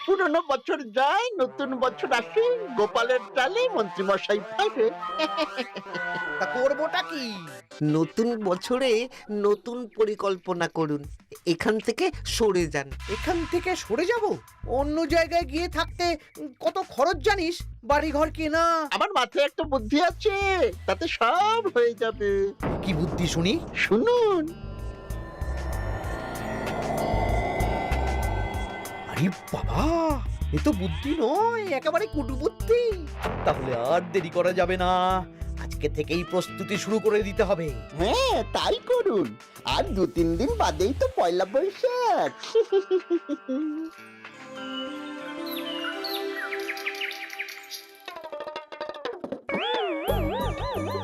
পুরনো বছর যায়, নতুন বছর আসে, গোপালের টালে মন্ত্রীমশাই ফেরে। তা করবোটা কি? নতুন বছরে নতুন পরিকল্পনা করুন, এখান থেকে সরে যান। এখান থেকে সরে যাব? অন্য জায়গায় গিয়ে থাকতে কত খরচ জানিস? বাড়িঘর কেনা। আমার মাথায় একটা বুদ্ধি আছে, তাতে সব হয়ে যাবে। কি বুদ্ধি শুনি? শুনুন। আরে বাবা, এ তো বুদ্ধি নয়, একেবারে কুটুবুদ্ধি। তাহলে আর দেরি করা যাবে না, আজকে থেকেই প্রস্তুতি শুরু করে দিতে হবে। হ্যাঁ, তাই করুন। আর 2-3 দিন বাদেই তো পয়লা বৈশাখ।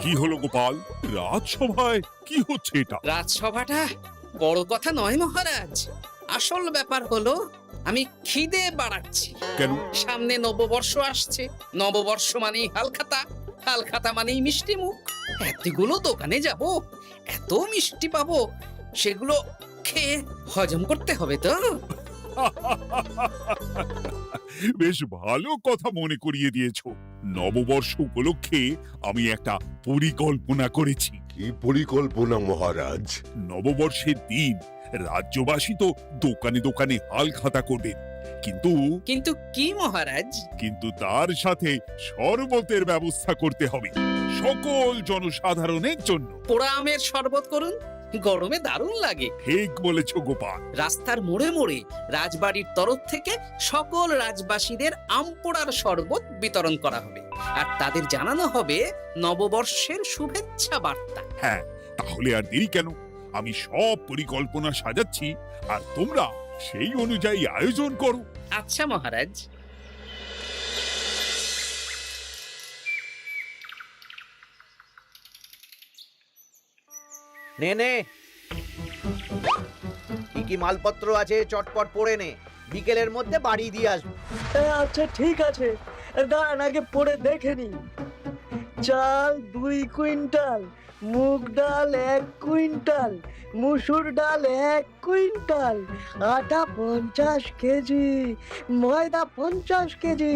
কি হলো গোপাল, রাজসভায় কি হচ্ছে এটা? রাজসভাটা বড় কথা নয় মহারাজ, আসল ব্যাপার হলো আমি খিদে বাড়াচ্ছি। কেন? সামনে নববর্ষ আসছে, নববর্ষ মানেই হালখাতা, হালখাতা মানেই মিষ্টি মুখ। এতগুলো দোকানে যাব, এত মিষ্টি পাবো, সেগুলো খেয়ে হজম করতে হবে তো। বেশ ভালো কথা মনে করিয়ে দিয়েছো। নববর্ষ উপলক্ষে আমি একটা পরিকল্পনা করেছি। কি পরিকল্পনা মহারাজ? নববর্ষের দিন রাজ্যবাসী তো দোকানে দোকানে হাল খাতা করবেন, কিন্তু কিন্তু কি মহারাজ? কিন্তু তার সাথে শরবতের ব্যবস্থা করতে হবে সকল জনসাধারণের জন্য। পোড়া আমের শরবত করুন, গরমে দারুণ লাগে। ঠিক বলেছ গোপাল। রাস্তার মোড়ে মোড়ে রাজবাড়ির তরফ থেকে সকল রাজবাসীদের আম পোড়ার শরবত বিতরণ করা হবে, আর তাদের জানানো হবে নববর্ষের শুভেচ্ছা বার্তা। হ্যাঁ, তাহলে আর দেরি কেন? আমি সব পরিকল্পনা সাজাচ্ছি, আর তোমরা সেই অনুযায়ী আয়োজন করো। আচ্ছা মহারাজ। নে নে, কি কি মালপত্র আছে চটপট পড়ে নে, বিকেলের মধ্যে বাড়ি দিয়ে আসবো। আচ্ছা ঠিক আছে, দাঁড়ান আগে পড়ে দেখে নি। চাল 2 কুইন্টাল, মুগ ডাল 1 কুইন্টাল, মুসুর ডাল 1 কুইন্টাল, আটা 50 কেজি, ময়দা 50 কেজি,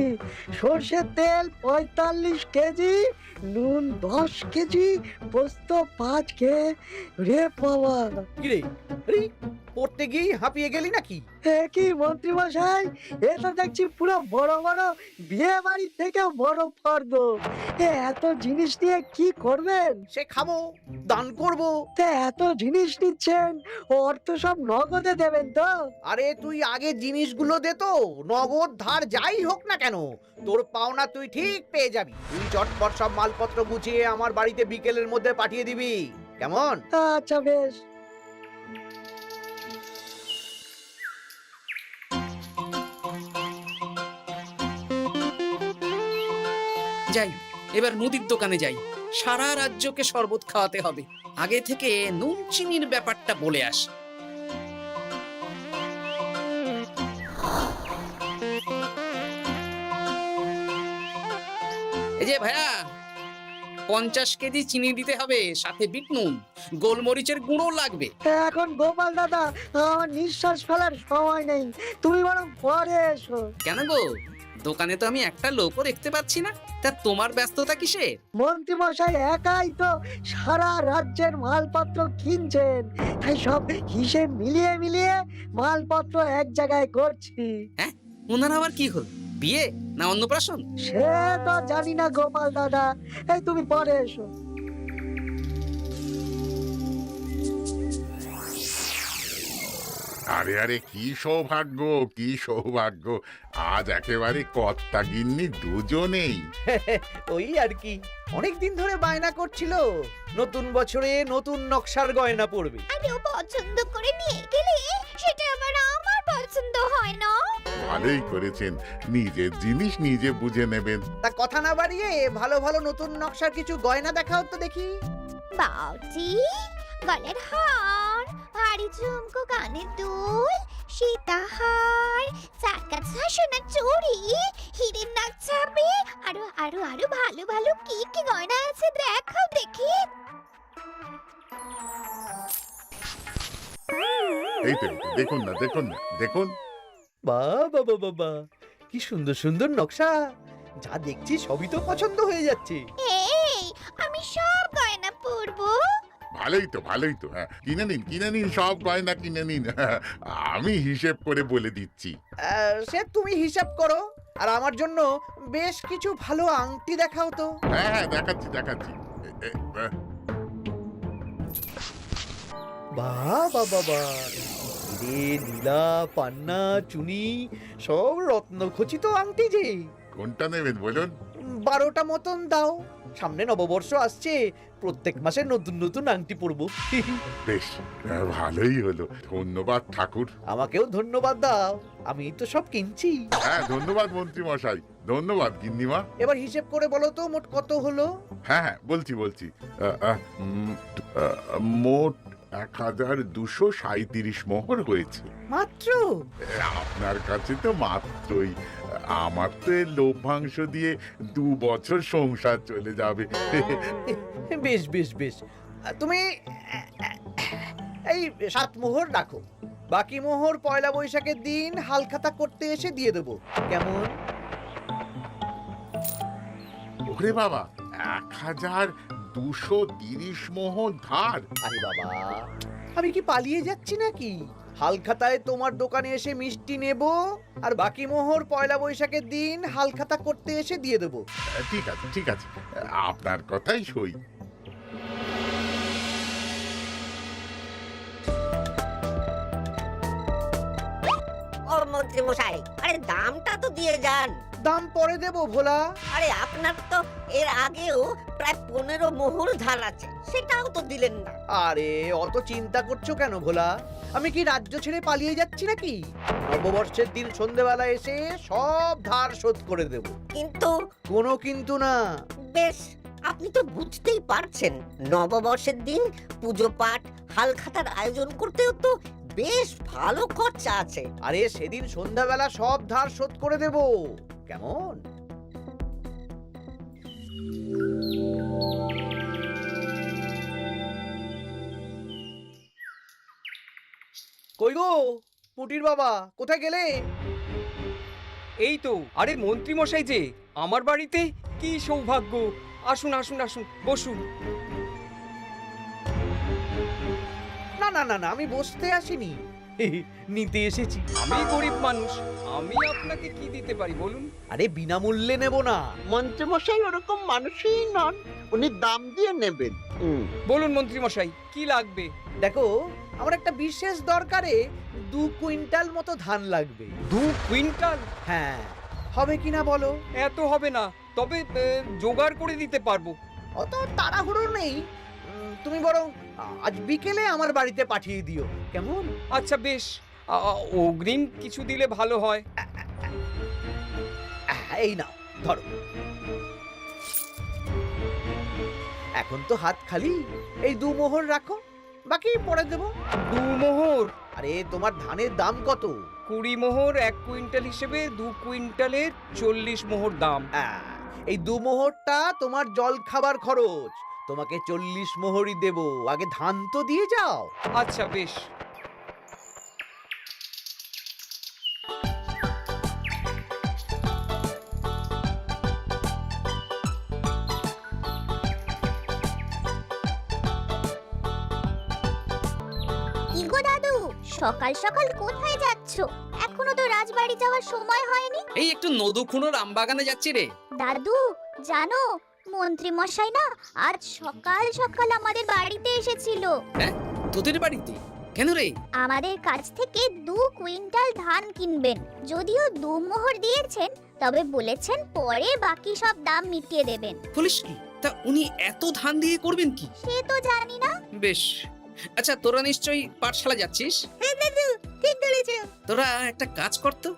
সর্ষের তেল 45 কেজি, নুন 10 কেজি, পোস্ত 5 রে বাবা। কিরে, আরে পড়তে গিয়ে হাঁপিয়ে গেলি নাকি? কি মন্ত্রী মশাই, এটা দেখছি পুরো বড় বড় বিয়ে বাড়ির থেকে বড় ফর্দ। এত জিনিস নিয়ে কি করবেন? সে খাবো, দান করব। এত জিনিস নিচ্ছেন, অর্থ সব নগদে দেবেন তো? আরে তুই আগে জিনিসগুলো দে তো, নগদ ধার যাই হোক না কেন, তোর পাওনা তুই ঠিক পেয়ে যাবি। তুই চটপট সব মালপত্র গুছিয়ে আমার বাড়িতে বিকেলের মধ্যে পাঠিয়ে দিবি, কেমন? আচ্ছা বেশ। যাই, এবার মুদির দোকানে যাই, সারা রাজ্যকে শরবত খাওয়াতে হবে। আগে থেকে নুন চিনির ব্যাপারটা বলে আসি। এই যে ভাইয়া, 50 কেজি চিনি দিতে হবে, সাথে বিট নুন, গোলমরিচের গুঁড়ো লাগবে। এখন গোপাল দাদা, আমার নিঃশ্বাস ফেলার সময় নেই, তুমি বরং পরে এসো। কেন গো, দোকানে তো আমি একটা লোকও দেখতে পাচ্ছি না, তা তোমার ব্যস্ততা কিসে? মন্ত্রী মশাই একাই তো সারা রাজ্যের মালপত্র কিনছেন, তাই সব হিসেব মিলিয়ে মিলিয়ে মালপত্র এক জায়গায় করছি। হ্যাঁ, ওনার আবার কি হল, বিয়ে না অন্নপ্রাশন? সে তো জানি না গোপাল দাদা, এই তুমি পরে এসো। আরে আরে, কি সৌভাগ্য, কি সৌভাগ্য! আজ একেবারে কর্তা গিন্নি দুজনেই। ওই আর কি, অনেকদিন ধরে বায়না করছিল নতুন বছরে নতুন নকশার গয়না পরবে। আরে ও পছন্দ করে নিয়ে গেলে সেটা আবার আমার পছন্দ হয় না। ভালোই করেছেন, নিজের জিনিস নিজে বুঝে নেবেন। তা কথা না বাড়িয়ে ভালো ভালো নতুন নকশার কিছু গয়না দেখাও তো দেখি। বাউজি, গলার হার, ভারী ঝুমকো, কানের দুল, সীতাহার, চাকাছা সোনার চুড়ি, হিরের নাক ছাপে, আরো আরো আরো ভালো ভালো কি কি গয়না আছে দেখাও দেখি। এই তো, দেখুন না, দেখুন না, দেখুন। বাবা বাবা বাবা, কি সুন্দর সুন্দর নকশা, যা দেখছি সবই তো পছন্দ হয়ে যাচ্ছে। এই আমি সব গয়না পরবো। ভালোই তো হ্যাঁ, কিনে নিন সব গয়না কিনে নিন। আমি হিসেব করে বলে দিচ্ছি। সে তুমি হিসাব করো, আর আমার জন্য বেশ কিছু ভালো আংটি দেখাও তো। হ্যাঁ দেখাচ্ছি। বাবা বাবা, রে নীলা, পান্না, চুনি, সব রত্নখচিত আংটি যে। কোনটা নেবেন বলুন? 12টা মতন দাও, সামনে নববর্ষ আসছে, প্রত্যেক মাসে নতুন নতুন আংটি পরবো। বেশ, ভালোই হলো। ধন্যবাদ ঠাকুর। আমাকেও ধন্যবাদ দাও, আমি তো সব কিনছি। হ্যাঁ ধন্যবাদ মন্ত্রী মশাই, ধন্যবাদ গিন্নিমা। এবার হিসেব করে বলো তো মোট কত হলো। হ্যাঁ বলছি। মোট 1237 মোহর হয়েছে। মাত্র? আপনার কাছে তো মাত্রই। আমার তো এর লভ্যাংশ দিয়ে 2 বছর সংসার চলে যাবে। বেশ বেশ বেশ, তুমি এই 7 মোহর রাখো, বাকি মোহর পয়লা বৈশাখের দিন হালখাতা করতে এসে দিয়ে দেবো, কেমন? ওরে বাবা, 1230 মোহর ধার। আরে বাবা, আমি কি পালিয়ে যাচ্ছি নাকি? হালখাতায় তোমার দোকানে এসে মিষ্টি নেব, আর বাকি মোহর পয়লা বৈশাখের দিন হালখাতা করতে এসে দিয়ে দেবো। ঠিক আছে, আপনার কথাই সই। ও মন্ত্রী মশাই, আরে দামটা তো দিয়ে যান। দাম পরে দেবো ভোলা। আরে আপনার তো এর আগেও প্রায় 15 মোহর ধার আছে, সেটাও তো দিলেন না। আরে অত চিন্তা করছো কেন ভোলা? আমি কি রাজ্য ছেড়ে পালিয়ে যাচ্ছি নাকি? নববর্ষের দিন সন্ধেবেলা এসে সব ধার শোধ করে দেব। কিন্তু কোনো কিন্তু না। বেশ, আপনি তো বুঝতেই পারছেন, নববর্ষের দিন পুজো পাঠ হালখাতার আয়োজন করতেও তো বেশ ভালো খরচা আছে। আরে সেদিন সন্ধ্যাবেলা সব ধার শোধ করে দেব, কেমন? কই গো পুটির বাবা, কোথায় গেলে? এই তো, আরে মন্ত্রী মশাই যে আমার বাড়িতে, কি সৌভাগ্য! আসুন আসুন আসুন, বসুন। না না না না, আমি বসতে আসিনি, নিতে এসেছি। আমি গরিব মানুষ, আমি আপনাকে কি দিতে পারি বলুন? আরে বিনামূল্যে নেব না। মন্ত্রীমশাই ওরকম মানুষই নন, উনি দাম দিয়ে নেবেন। বলুন মন্ত্রী মশাই, কি লাগবে? দেখো, আমার একটা বিশেষ দরকারে 2 কুইন্টাল মতো ধান লাগবে। 2 কুইন্টাল? হ্যাঁ, হবে কিনা বলো? এত হবে না, তবে জোগাড় করে দিতে পারবো। অত তাড়াহুড়ো নেই, তুমি বরং আজ বিকেলে আমার বাড়িতে পাঠিয়ে দিও, কেমন? আচ্ছা বেশ, অগ্রিম কিছু দিলে ভালো হয়। এই নাও, ধরো। এখন তো হাত খালি, এই 2 মোহর রাখো, বাকি পরে দেবো। 2 মোহর? আরে তোমার ধানের দাম কত? 20 মোহর 1 কুইন্টাল হিসেবে 2 কুইন্টালের 40 মোহর দাম। এই 2 মোহরটা তোমার জল খাবার খরচ, তোমাকে 40 মোহরই দেব, আগে ধান তো দিয়ে যাও। আচ্ছা বেশ। কি গো দাদু, সকাল সকাল কোথায় যাচ্ছো? এখনো তো রাজবাড়ি যাওয়ার সময় হয়নি। এই একটু নদুখুনোর আমবাগানে যাচ্ছি রে। দাদু জানো, মন্ত্রী মশাই না আজ সকাল সকাল আমাদের বাড়িতে এসেছিল। হ্যাঁ, তোদের বাড়িতে কেন রে? আমাদের কাছ থেকে 2 কুইন্টাল ধান কিনবেন, যদিও 2 মোহর দিয়েছেন, তবে বলেছেন পরে বাকি সব দাম মিটিয়ে দেবেন। বলিস কি? তা উনি এত ধান দিয়ে করবেন কি? সে তো জানি না। বেশ, আচ্ছা তোরা নিশ্চয়ই পাঠশালা যাচ্ছিস? হ্যাঁ দাদু, ঠিক বলেছ। তোরা একটা কাজ করতো,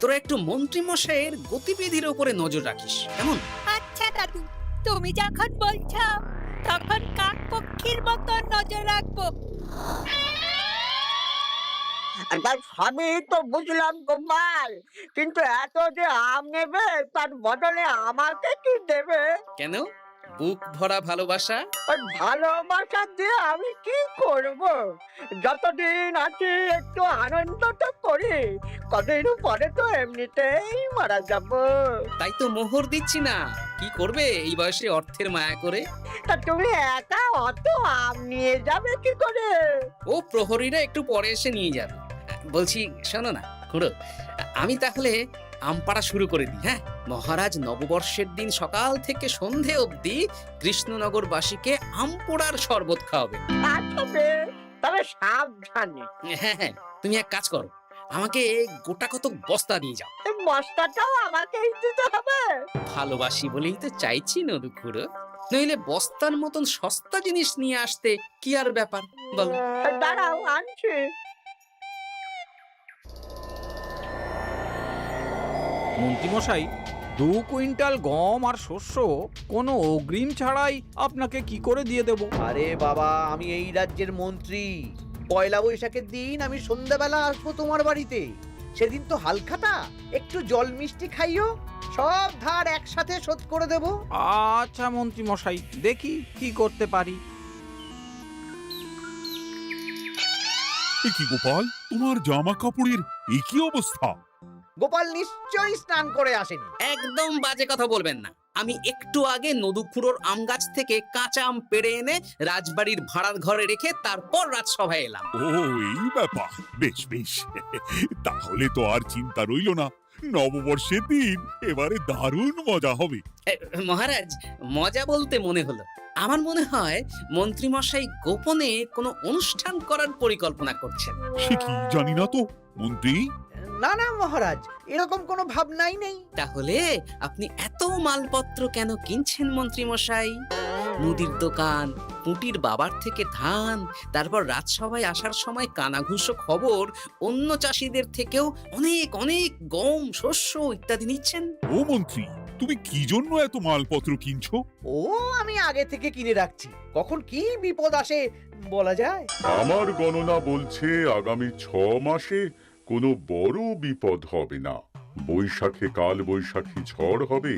তোরা একটু মন্ত্রী মশাইয়ের গতিবিধির উপরে নজর রাখিস, কেমন? আচ্ছা দাদু, তুমি যখন বলছো তখন কাক পক্ষীর মতো নজর রাখবো। তার সবই তো বুঝলাম গোপাল, কিন্তু এত যে আম নেবে তার বদলে আমাকে কি দেবে? কেন, বুক ভরা ভালোবাসা। আর ভালোবাসা দিয়ে আমি কি করব? যতদিন আছি একটু আনন্দ তো করি, কদিন পরে তো এমনিতেই মারা যাব। তাই তো মোহর দিচ্ছি না, কি করবে এই বয়সে অর্থের মায়া করে? তা তুমি একা অত আম নিয়ে যাবে কি করে? ও প্রহরীরা একটু পরে এসে নিয়ে যাবে। বলছি শোনো না খুড়ো, আমি তাহলে আম পাড়া শুরু করে দিই। হ্যাঁ, মহারাজ নববর্ষের দিন সকাল থেকে সন্ধে অবধি কৃষ্ণনগরবাসীকে আম পোড়ার শরবত খাওয়াবেন। আচ্ছা বেশ, তবে সাবধানে। হ্যাঁ হ্যাঁ, তুমি এক কাজ করো, আমাকে গোটা কত বস্তা দিয়ে যাও। এই বস্তাটাও আমাকেই দিতে হবে? ভালোবাসি বলেই তো চাইছি নদু খুড়ো, নইলে বস্তার মতন সস্তা জিনিস নিয়ে আসতে কি আর ব্যাপার বলো? দাঁড়াও, আনছি। মন্ত্রীমশাই, 2 কুইন্টাল গম আর শস্য কোনো অগ্রিম ছাড়াই আপনাকে কি করে দিয়ে দেব? আরে বাবা, আমি এই রাজ্যের মন্ত্রী। পয়লা বৈশাখের দিন আমি সন্ধ্যাবেলা আসবো তোমার বাড়িতে। সেদিন তো হালখাতা, একটু জল মিষ্টি খাইও, সব ধার একসাথে শোধ করে দেব। আচ্ছা মন্ত্রীমশাই, দেখি কি করতে পারি। এ কি গোপাল, তোমার জামা কাপড়ের এ কি অবস্থা? গোপাল নিশ্চয়ই স্নান করে আসেনি। একদম বাজে কথা বলবেন না। আমি একটু আগে নদু খুড়োর আম গাছ থেকে কাঁচা আম পেড়ে এনে রাজবাড়ির ভাড়ার ঘরে রেখে তারপর রাজসভায় এলাম। ও এই ব্যাপার, বেশ বেশ, তাহলে তো আর চিন্তা রইল না। নববর্ষের দিন এবারে দারুণ মজা হবে। মহারাজ, মজা বলতে মনে হলো, আমার মনে হয় মন্ত্রীমশাই গোপনে কোনো অনুষ্ঠান করার পরিকল্পনা করছেন। সে কি জানি না তো মন্ত্রী। না না মহারাজ, এরকম কোনো ভাবনাই নেই। তাহলে আপনি এত মালপত্র কেন কিনছেন মন্ত্রীমশাই? মুদির দোকান, পুঁটির বাবার থেকে ধান, তারপর রাজসভায় আসার সময় কানাঘুষো খবর অন্য চাষিদের থেকেও অনেক অনেক গম, শস্য ইত্যাদি নিচ্ছেন। ও মন্ত্রী, তুমি কি জন্য এত মালপত্র কিনছো? ও আমি আগে থেকে কিনে রাখছি, কখন কি বিপদ আসে বলা যায়। আমার গণনা বলছে আগামী 6 মাসে কোনো বড় বিপদ হবে না। বৈশাখে কাল বৈশাখী ঝড় হবে,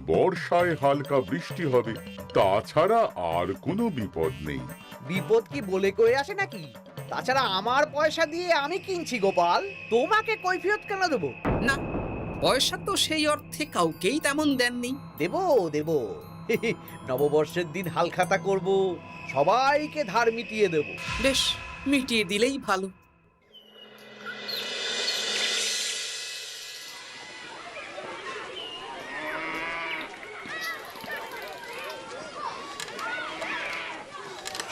বর্ষায় হালকা বৃষ্টি হবে, তাছাড়া আর কোনো বিপদ নেই। বিপদ কি বলে কয়ে আসে নাকি? তাছাড়া আমার পয়সা দিয়ে আমি কিনছি গোপাল, তোমাকে কৈফিয়ত কেন দেবো? না, পয়সা তো সেই অর্থে কাউকেই তেমন দেননি। দেবো দেবো, নববর্ষের দিন হালখাতা করব, সবাইকে ধার মিটিয়ে দেবো। বেশ, মিটিয়ে দিলেই ভালো।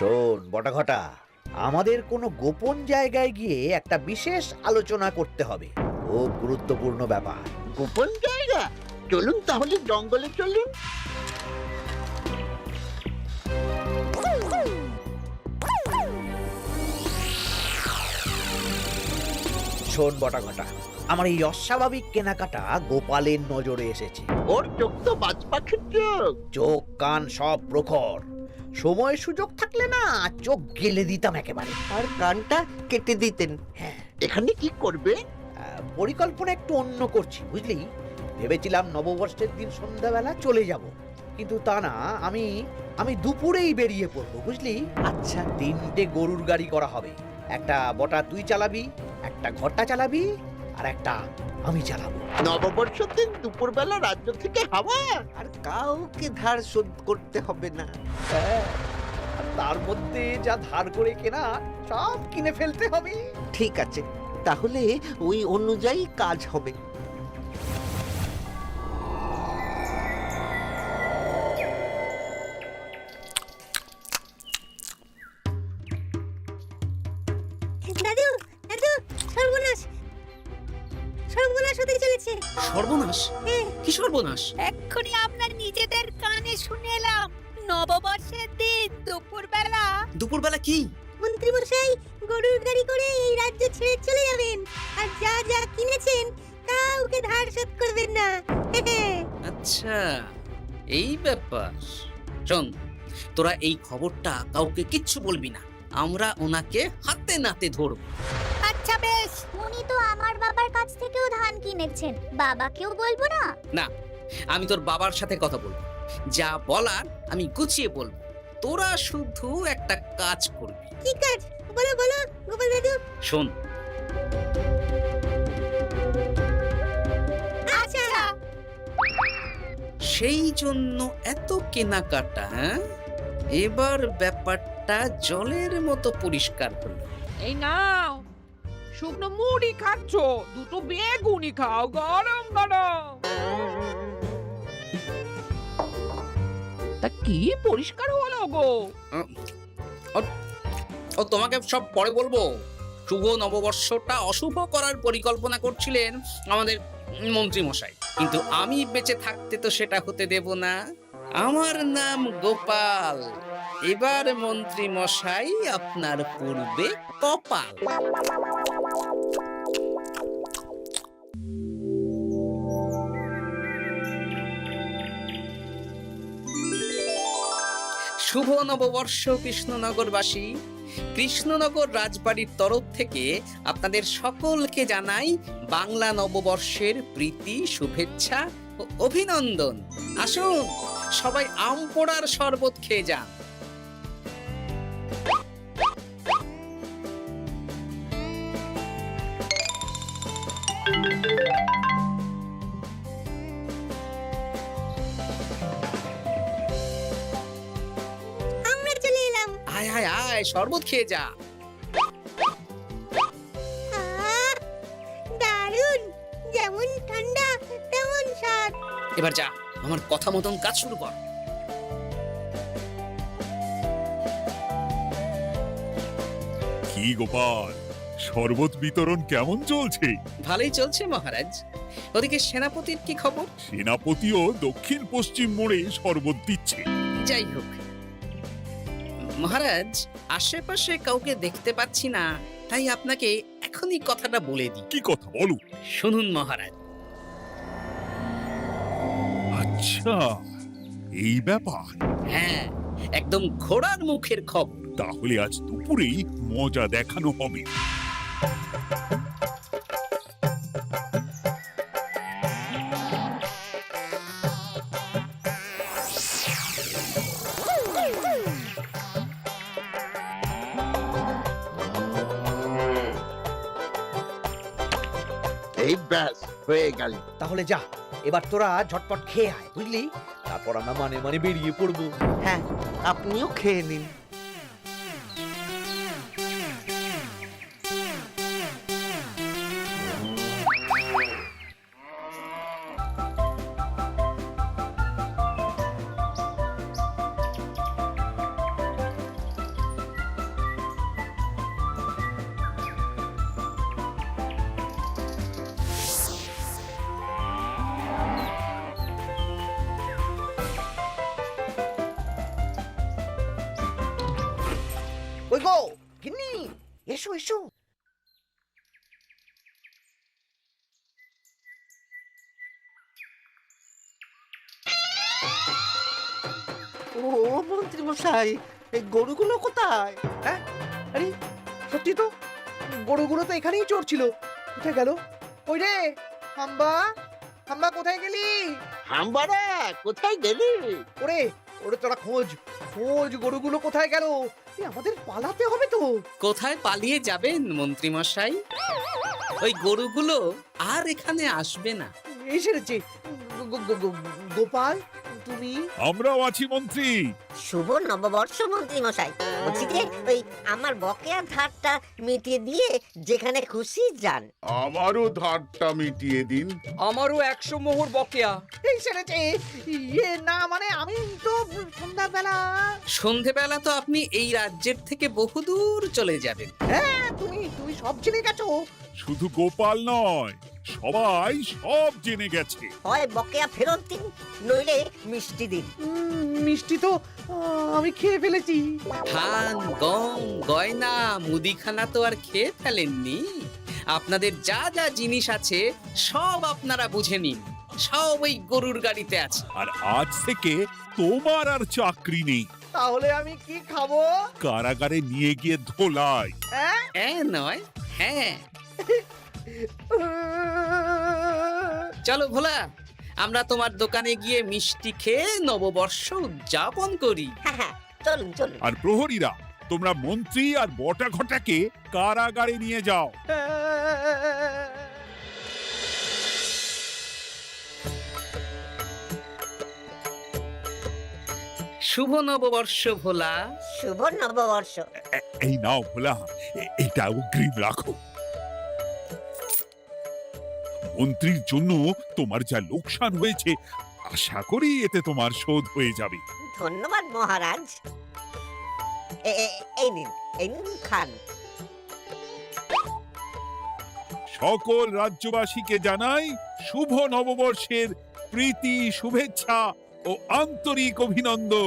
শোন বটাঘটা, আমাদের কোনো গোপন জায়গায় গিয়ে একটা বিশেষ আলোচনা করতে হবে, খুব গুরুত্বপূর্ণ ব্যাপার। গোপন জায়গা? চলুন তাহলে জঙ্গলে চলুন। শোন বটাঘটা, আমার এই অস্বাভাবিক কেনাকাটা গোপালের নজরে এসেছে। ওর চোখ তো বাজ পাখির চোখ। চোখ কান সব প্রখর, সময় সুযোগ থাকলে না চোখ গেলে দিতাম একেবারে। আর কানটা কেটে দিতেন। হ্যাঁ, এখানে কি করবে? পরিকল্পনা একটু অন্য করছি বুঝলি। ভেবেছিলাম নববর্ষের দিন সন্ধ্যাবেলা চলে যাব, কিন্তু তা না, আমি দুপুরেই বেরিয়ে পড়বো বুঝলি। আচ্ছা, 3টে গরুর গাড়ি করা হবে, একটা বটা তুই চালাবি, একটা ঘটা চালাবি, আর একটা আমি চালাবো। নববর্ষের দিন দুপুরবেলা রাজ্য থেকে হাওয়া। আর কাউকে ধার শোধ করতে হবে না। হ্যাঁ, আর তার মধ্যে যা ধার করে কেনা সব কিনে ফেলতে হবে। ঠিক আছে, তাহলে ওই অনুযায়ী কাজ হবে। দাদু, দাদু, সর্বনাশ, সর্বনাশ হতে চলেছে। সর্বনাশ? কি সর্বনাশ? এক্ষুনি আপনার নিজেদের কানে শুনে এলাম, নববর্ষের দিন দুপুরবেলা। দুপুরবেলা কি? মন্ত্রী মশাই গরুর গাড়ি করে এই রাজ্য ছেড়ে চলে যাবেন, আর যা যা কিনেছেন কাউকে ধার শোধ করবেন না। আচ্ছা, এই ব্যাপার। শোন, তোরা এই খবরটা কাউকে কিচ্ছু বলবি না, আমরা ওনাকে হাতে নাতে ধরব। আচ্ছা বেশ। উনি তো আমার বাবার কাছ থেকেও ধান কিনেছেন, বাবাকেও বলবো না? না, আমি তোর বাবার সাথে কথা বলবো। যা বলার আমি গুছিয়ে বলবো, তোরা শুধু একটা কাজ করবি। কি কাজ? বলো বলো গোপাল দাদু। শোন, আচ্ছা। সেই জন্য এত কেনাকাটা, হ্যাঁ? এবার ব্যাপারটা জলের মতো পরিষ্কার হলো। এই নাও, শুকনো মুড়ি খাচ্ছ, দুটো বেগুনি খাও গরম গরম। তা কি পরিষ্কার হলো গো? ও তোমাকে সব পরে বলবো। শুভ নববর্ষটা অশুভ করার পরিকল্পনা করছিলেন আমাদের মন্ত্রী মশাই, কিন্তু আমি বেঁচে থাকতে তো সেটা হতে দেব না। আমার নাম গোপাল। এবার মন্ত্রী মশাই আপনার পূর্বে কপাল। শুভ নববর্ষ কৃষ্ণনগরবাসী। কৃষ্ণনগর রাজবাড়ির তরফ থেকে আপনাদের সকলকে জানাই বাংলা নববর্ষের প্রীতি, শুভেচ্ছা ও অভিনন্দন। আসুন সবাই আম পোড়ার শরবত খেয়ে যান। আমরা চলে এলাম। আয় আয় আয়, শরবত খেয়ে যা। দারুণ, যেমন ঠান্ডা তেমন স্বাদ। এবার যা, আমার কথা মতন কাজ শুরু কর। কি গোপাল, শরবত বিতরণ কেমন চলছে? ভালোই চলছে মহারাজ। ওদিকে সেনাপতির কি খবর? সেনাপতিও দক্ষিণ পশ্চিম মোড়ে শরবত দিচ্ছে। যাই হোক মহারাজ, আশেপাশে কাউকে দেখতে পাচ্ছি না, তাই আপনাকে এখনই কথাটা বলে দিই। কি কথা বলো? শুনুন মহারাজ। আচ্ছা, এই ব্যাপার। হ্যাঁ, একদম ঘোড়ার মুখের খবর। তাহলে আজ দুপুরেই মজা দেখানো হবে। এই ব্যাস হয়ে গেল। তাহলে যা, এবার তোরা ঝটপট খেয়ে আয়, বুঝলি? তারপর আমরা মানে মানে বেরিয়ে পড়বো। হ্যাঁ, আপনিও খেয়ে নিন। ওই গো গিন্নি, এসো এসো। ও মন্ত্রী মশাই, এই গরুগুলো কোথায়? হ্যাঁ, আরে সত্যি তো, গরুগুলো তো এখানেই চড়ছিল। কোথায় গেল? ওই রে হাম্বা, হাম্বা কোথায় গেলি? হাম্বারা কোথায় গেলি? ওরে ওরে তোরা খোঁজ খোঁজ, গরুগুলো কোথায় গেল? আমাদের পালাতে হবে তো। কোথায় পালিয়ে যাবেন মন্ত্রী মশাই? ওই গরুগুলো আর এখানে আসবে না। এই সেরেছে। গোপাল, তুমি? আমরাও আছি মন্ত্রী। শুভ নববর্ষ মন্ত্রী মশাই। বলছি যে ওই আমার বকেয়া ধারটা মিটিয়ে দিয়ে যেখানে খুশি যান। আমারও ধারটা মিটিয়ে দিন। আমারও 100 মোহর বকেয়া। এই সেরেছে। ইয়ে না, মানে আমি তো সন্ধ্যাবেলা। সন্ধেবেলা তো আপনি এই রাজ্যের থেকে বহুদূর চলে যাবেন। হ্যাঁ, তুমি তুমি সব জেনে গেছো। শুধু গোপাল নয়, সবাই সব জেনে গেছে। হয় বকেয়া ফেরত দিন, নইলে মিষ্টি দিন। মিষ্টি তো আমি খেয়ে ফেলেছি। ধান, গম, গয়না, মুদিখানা তো আর খেয়ে ফেলেননি। আপনাদের যা যা জিনিস আছে সব আপনারা বুঝে নিন। সব ওই গরুর গাড়িতে আছে। আর আজ থেকে তোমার আর চাকরি নেই। তাহলে আমি কি খাবো? কারাগারে নিয়ে গিয়ে ধোলাই। হ্যাঁ নয়, হ্যাঁ। চলো ভোলা, আমরা তোমার দোকানে গিয়ে মিষ্টি খেয়ে নববর্ষ উদযাপন করি। হ্যাঁ হ্যাঁ, চলুন চলুন। আর প্রহরীরা, তোমরা মন্ত্রী আর বটা ঘটাকে কারাগারে নিয়ে যাও। শুভ নববর্ষ ভোলা। শুভ নববর্ষ। এই নাও ভোলা, এটা অগ্রিম রাখো। মন্ত্রীর জন্য তোমার যা লোকসান হয়েছে, আশা করি এতে তোমার শোধ হয়ে যাবে। ধন্যবাদ মহারাজ। এই নিন, এই নিন, খান। সকল রাজ্যবাসীকে জানাই শুভ নববর্ষের প্রীতি, শুভেচ্ছা ও আন্তরিক অভিনন্দন।